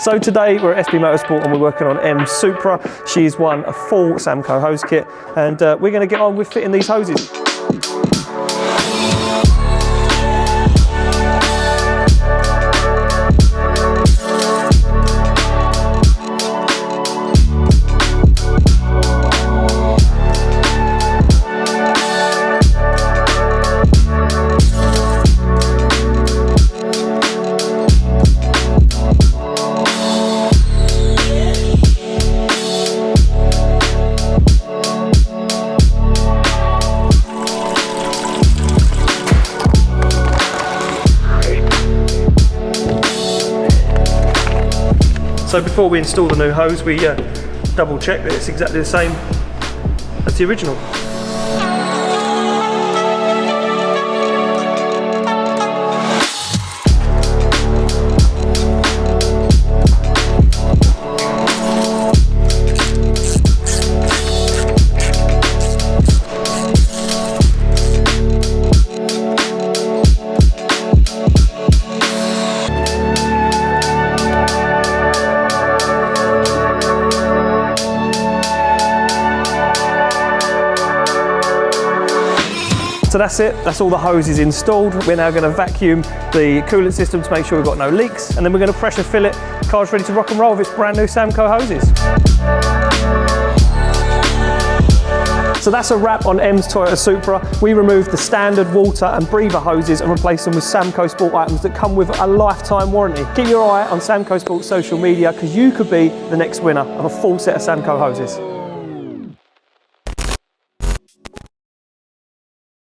So today we're at SB Motorsport and we're working on M's Supra. She's won a full Samco hose kit and we're going to get on with fitting these hoses. So before we install the new hose, we double check that it's exactly the same as the original. So that's it, that's all the hoses installed. We're now going to vacuum the coolant system to make sure we've got no leaks, and then we're going to pressure fill it. Car's ready to rock and roll with its brand new Samco hoses. So that's a wrap on M's Toyota Supra. We removed the standard water and breather hoses and replaced them with SamcoSport items that come with a lifetime warranty. Keep your eye on SamcoSport's social media because you could be the next winner of a full set of Samco hoses.